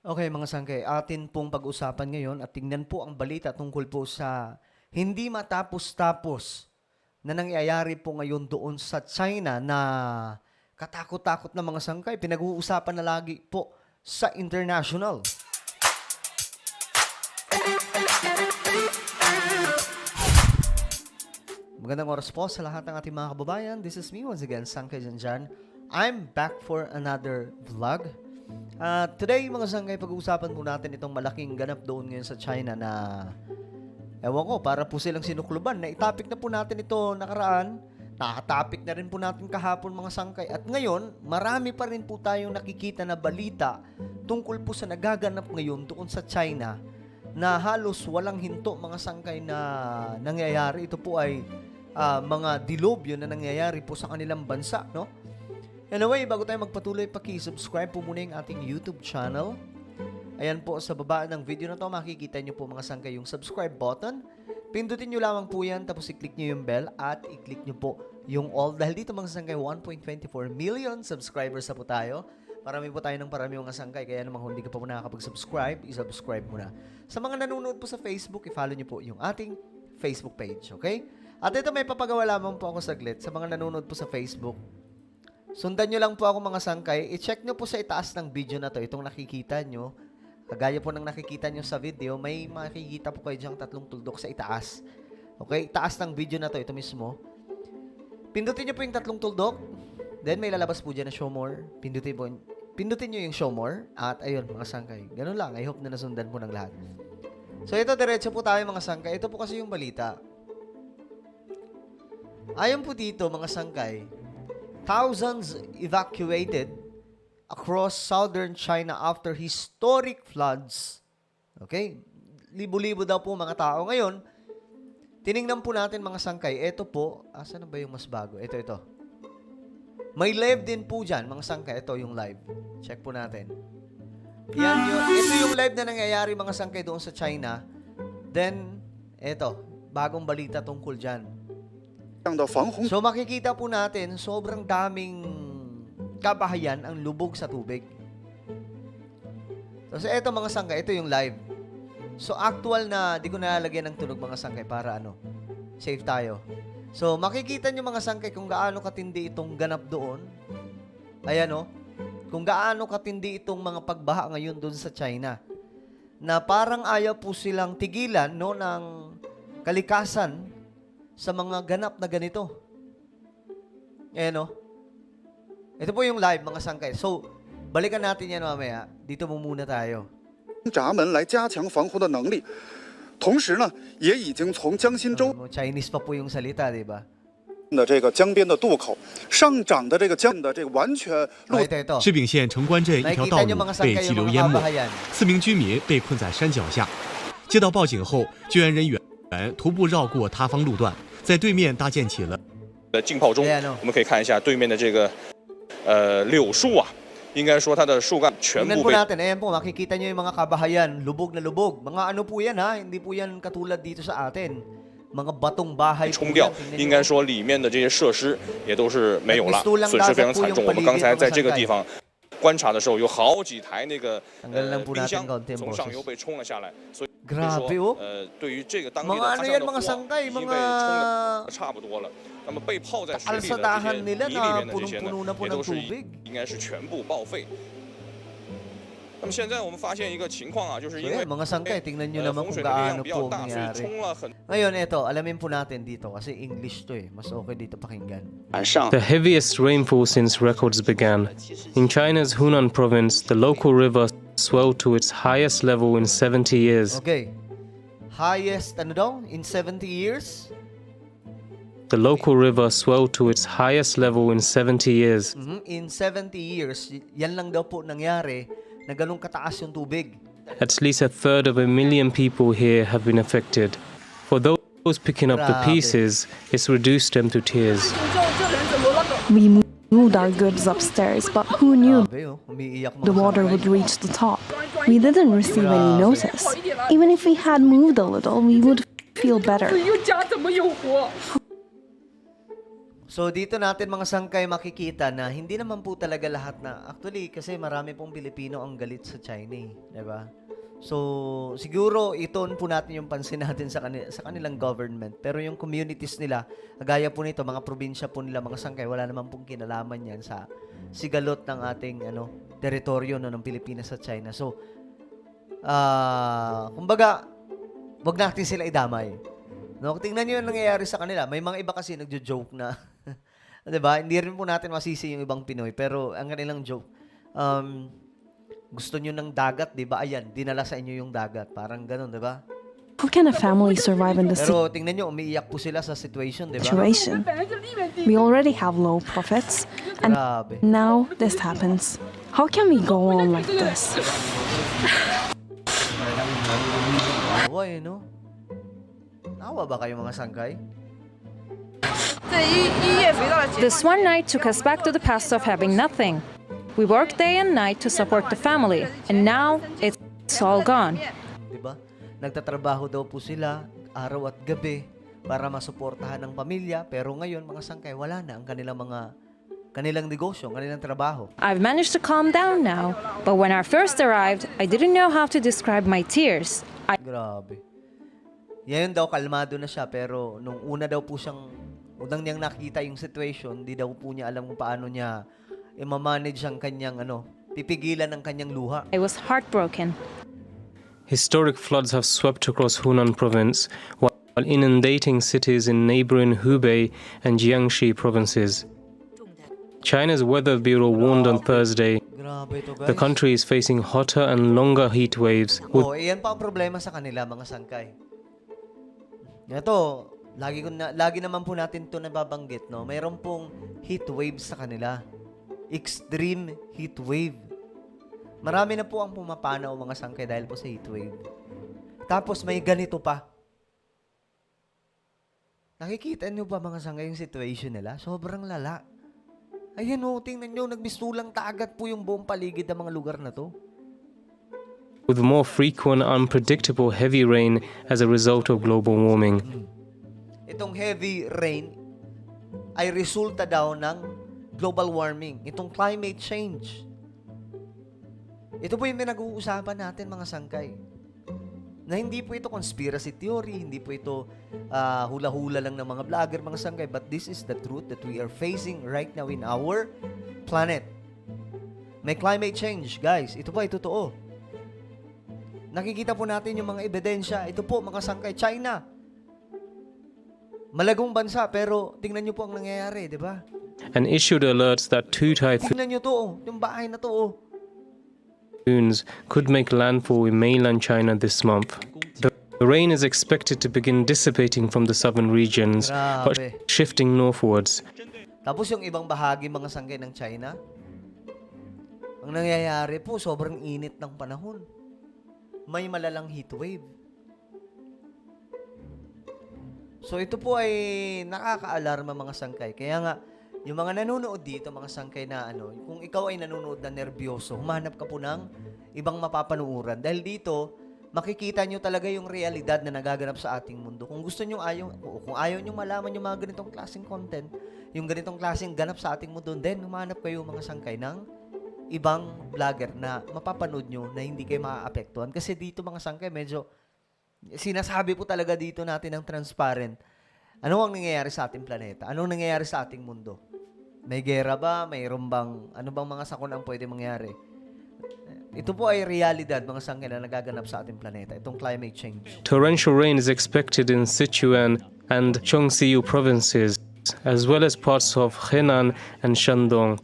Okay, mga sangkay, atin pong pag-usapan ngayon at tingnan po ang balita tungkol po sa hindi matapos-tapos na nangyayari po ngayon doon sa China na katakot-takot na mga sangkay. Pinag-uusapan na lagi po sa international. Magandang oras po sa lahat ng ating mga kababayan. This is me once again, Sangkay Janjan. I'm back for another vlog. Today, mga sangkay, pag-uusapan po natin itong malaking ganap doon ngayon sa China na ewan ko, para po silang sinukluban. Na-topic na po natin ito nakaraan. Nakatopic na rin po natin kahapon, mga sangkay. At ngayon, marami pa rin po tayong nakikita na balita tungkol po sa nagaganap ngayon doon sa China na halos walang hinto, mga sangkay, na nangyayari. Ito po ay mga dilubyo na nangyayari po sa kanilang bansa, no? Anyway, bago tayo magpatuloy, paki-subscribe po muna yung ating YouTube channel. Ayan po, sa baba ng video na to, makikita nyo po, mga sangkay, yung subscribe button. Pindutin nyo lamang po yan, tapos i-click nyo yung bell at i-click nyo po yung all. Dahil dito, mga sangkay, 1.24 million subscribers na po tayo. Parami po tayo ng parami, mga sangkay. Kaya namang hindi ka pa po nakakapag-subscribe, i-subscribe mo na. Sa mga nanonood po sa Facebook, i-follow nyo po yung ating Facebook page, okay? At ito, may papagawa lamang po ako saglit sa mga nanonood po sa Facebook. Sundan nyo lang po ako, mga sangkay. I-check nyo po sa itaas ng video na to, itong nakikita nyo. Kagaya po ng nakikita nyo sa video, may makikita po kayo dyang tatlong tuldok sa itaas. Okay? Itaas ng video na to, ito mismo. Pindutin nyo po yung tatlong tuldok. Then may lalabas po dyan na show more. Pindutin nyo yung show more. At ayun, mga sangkay. Ganun lang. I hope na nasundan po ng lahat. So ito, diretso po tayo, mga sangkay. Ito po kasi yung balita. Ayon po dito, mga sangkay, thousands evacuated across southern China after historic floods. Okay? Libo-libo daw po mga tao. Ngayon, tiningnan po natin, mga sangkay. Ito po, asan na ba yung mas bago? Ito. May live din po dyan, mga sangkay. Ito yung live. Check po natin. Yan yun. Ito yung live na nangyayari, mga sangkay, doon sa China. Then, ito, bagong balita tungkol dyan. So makikita po natin, sobrang daming kabahayan ang lubog sa tubig. So ito, mga sangkay, ito yung live. So actual na, di ko nalalagyan ng tunog, mga sangkay, para safe tayo. So makikita nyo, mga sangkay, kung gaano katindi itong ganap doon. Ayan kung gaano katindi itong mga pagbaha ngayon doon sa China. Na parang ayaw po silang tigilan ng kalikasan sa mga ganap na ganito. Ito po yung live, mga sangkay. So, balikan natin yan mamaya. Dito muna tayo. 闸门来加强防洪的能力，同时呢，也已经从江心洲 Chinese pa po yung salita, di ba? 的这个江边的渡口上涨的这个江的这个完全路 Ito. 士丙县城关镇一条道路被激流淹没，4名居民被困在山脚下。接到报警后，救援人员徒步绕过塌方路段，在对面搭建起了。浸泡中，我们可以看一下对面的这个柳树啊，应该说它的树干全 Tingnan 部 po 被 natin, ayan po, makikita nyo yung mga kabahayan, lubog na lubog. Mga po yan, ha? Hindi po yan katulad dito sa atin. Mga batong bahay po 冲掉 yan.，应该说里面的这些设施也都是没有了，损失非常惨重。我们刚才在这个地方观察的时候，有好几台那个冰箱从上游被冲了下来，所以 Grabe, 说对于这个当地的它上的湖啊已经被冲的差不多了。那么被泡在水里的这些泥里面的这些呢，也都是应该是全部报废。那么现在我们发现一个情况啊，就是因为 mga sangkay, tingnan nyo naman 洪 kung 水的力 gaano 量比较 po 大，所以 nangyari. 冲了很。 Ngayon, ito, alamin po natin dito kasi English to mas okay dito pakinggan. The heaviest rainfall since records began. In China's Hunan province, the local river swelled to its highest level in 70 years. Okay. Highest, in 70 years? The local river swelled to its highest level in 70 years. In 70 years, yan lang daw po nangyari na ganun kataas yung tubig. At least 1/3 people here have been affected. For those picking up the pieces, it's reduced them to tears. We moved our goods upstairs, but who knew Grabe, umiiyak mga the water sangkay. would reach the top? We didn't receive any notice. Even if we had moved a little, we would feel better. So dito natin mga sangkay makikita na hindi naman po talaga lahat na actually kasi marami pong Pilipino ang galit sa China, 'di ba? So siguro itoon po natin yung pansin natin sa kanilang government. Pero yung communities nila, gaya po nito mga probinsya po nila mga sangkay, wala naman pong kinalaman 'yan sa sigalot ng ating teritoryo ng Pilipinas sa China. So kumbaga, wag natin sila idamay. No, tingnan niyo yung nangyayari sa kanila. May mga iba kasi nagjo-joke na 'di ba? Hindi rin po natin masisi yung ibang Pinoy, pero ang kanilang joke, gusto niyo ng dagat, 'di ba? Ayan, dinala sa inyo yung dagat. Parang ganoon, 'di ba? How can a family survive in this Pero tingnan niyo, umiiyak po sila sa situation, 'di ba? situation? We already have low profits, and Grabe. now this happens. How can we go on like this? Awa, no? Nawa ba kayo mga sangkay? This one night took us back to the past of having nothing. We worked day and night to support the family, and now it's all gone. 'Di ba? Nagtatrabaho daw po sila araw at gabi para masuportahan ng pamilya, pero ngayon mga sangkay wala na ang kanilang negosyo, kanilang trabaho. I've managed to calm down now, but when I first arrived, I didn't know how to describe my tears. Grabe. Ngayon daw kalmado na siya, pero nung unang niyang nakita yung situation, di daw po niya alam kung paano niya i-manage ang kanyang pipigilan ang kanyang luha. I was heartbroken. Historic floods have swept across Hunan province while inundating cities in neighboring Hubei and Jiangxi provinces. China's Weather Bureau warned on Thursday Grabe ito, guys. the country is facing hotter and longer heat waves with Iyan pa ang problema sa kanila, mga sangkay. Ito, lagi naman po natin ito nababanggit, no? Mayroon pong heat wave sa kanila. Extreme heat wave. Marami na po ang pumapanaw mga sangkay dahil po sa heat wave. Tapos may ganito pa. Nakikita niyo ba mga sangkay yung situation nila? Sobrang lala. Ayan o, tingnan nyo, nagbistulang tagat po yung buong paligid ng mga lugar na to. with more frequent unpredictable heavy rain as a result of global warming. Itong heavy rain ay resulta daw ng global warming, itong climate change. Ito po yung pinag-uusapan natin mga sangkay. Na hindi po ito conspiracy theory, hindi po ito hula-hula lang ng mga vlogger, mga sangkay, but this is the truth that we are facing right now in our planet. May climate change, guys. Ito po ay totoo. Nakikita po natin yung mga ebidensya. Ito po, mga sangkay, China. Malagong bansa, pero tingnan nyo po ang nangyayari, di ba? And issued alerts that two Tingnan nyo to, yung bahay na to, typhoons could make landfall in mainland China this month. The rain is expected to begin dissipating from the southern regions, but Grabe. shifting northwards. Tapos yung ibang bahagi, mga sangkay ng China, ang nangyayari po, sobrang init ng panahon. May malalang heat wave. So ito po ay nakaka-alarma mga sangkay. Kaya nga, yung mga nanonood dito, mga sangkay na kung ikaw ay nanonood na nervyoso, humanap ka po ng ibang mapapanuuran. Dahil dito, makikita nyo talaga yung realidad na nagaganap sa ating mundo. Kung gusto nyo kung ayaw nyo malaman yung mga ganitong klaseng content, yung ganitong klaseng ganap sa ating mundo, then humanap kayo mga sangkay ng ibang vlogger na mapapanood nyo na hindi kayo maaapektuhan. Kasi dito mga sangkay, medyo sinasabi po talaga dito natin ng transparent. Ano ang nangyayari sa ating planeta? Ano ang nangyayari sa ating mundo? May gera ba? Mayroon bang, ano bang mga sakuna ang pwede mangyari? Ito po ay realidad, mga sangkay na nagaganap sa ating planeta. Itong climate change. Torrential rain is expected in Sichuan and Chongqiu provinces, as well as parts of Henan and Shandong.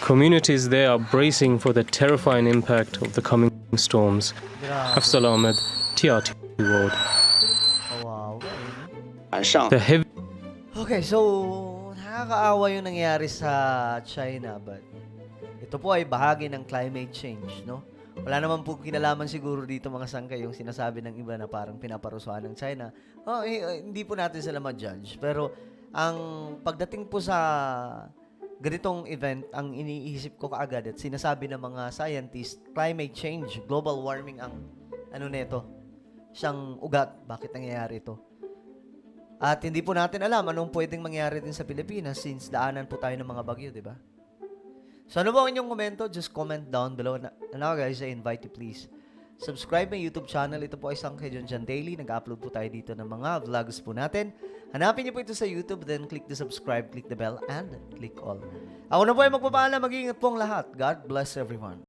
Communities there are bracing for the terrifying impact of the coming storms. Afzal Ahmed, TRT World. Wow. The heavy Okay, so nakakaawa yung nangyari sa China, but ito po ay bahagi ng climate change, no? Wala naman po kinalaman siguro dito mga sangkay yung sinasabi ng iba na parang pinaparusahan ng China. Hindi po natin sila ma-judge. Pero ang pagdating po sa ganitong event, ang iniisip ko kaagad at sinasabi ng mga scientists, climate change, global warming ang nito, siyang ugat. Bakit nangyayari ito? At hindi po natin alam anong pwedeng mangyari din sa Pilipinas since daanan po tayo ng mga bagyo, di ba? So ano ba ang inyong komento? Just comment down below. And now guys, I invite you please subscribe my YouTube channel. Ito po ay Sangkay John Daily. Nag-upload po tayo dito ng mga vlogs po natin. Hanapin niyo po ito sa YouTube, then click the subscribe, click the bell, and click all. Ako na po ay magpapaalam. Mag-iingat po ang lahat. God bless everyone.